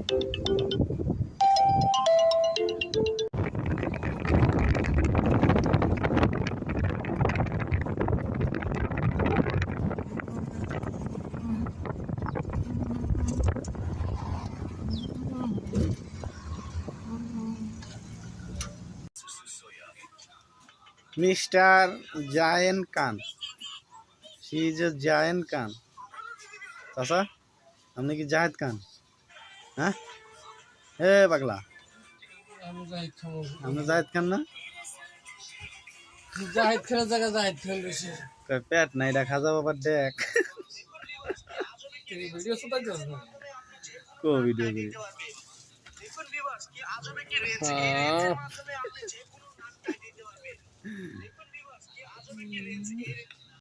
Mr. Jayan Khan. She is a Jayan Khan. চাচা আপনি কি জাহেদ খান? হ্যাঁ হে পাগলা, আপনি জাহেদ খান না? জাহিদ খানের জায়গায় জাহিদ খান বেশি। পেট নাই দেখা যাবো আবার দেখ ভিডিও শুনতে না কো ভিডিও করি হ্যাঁ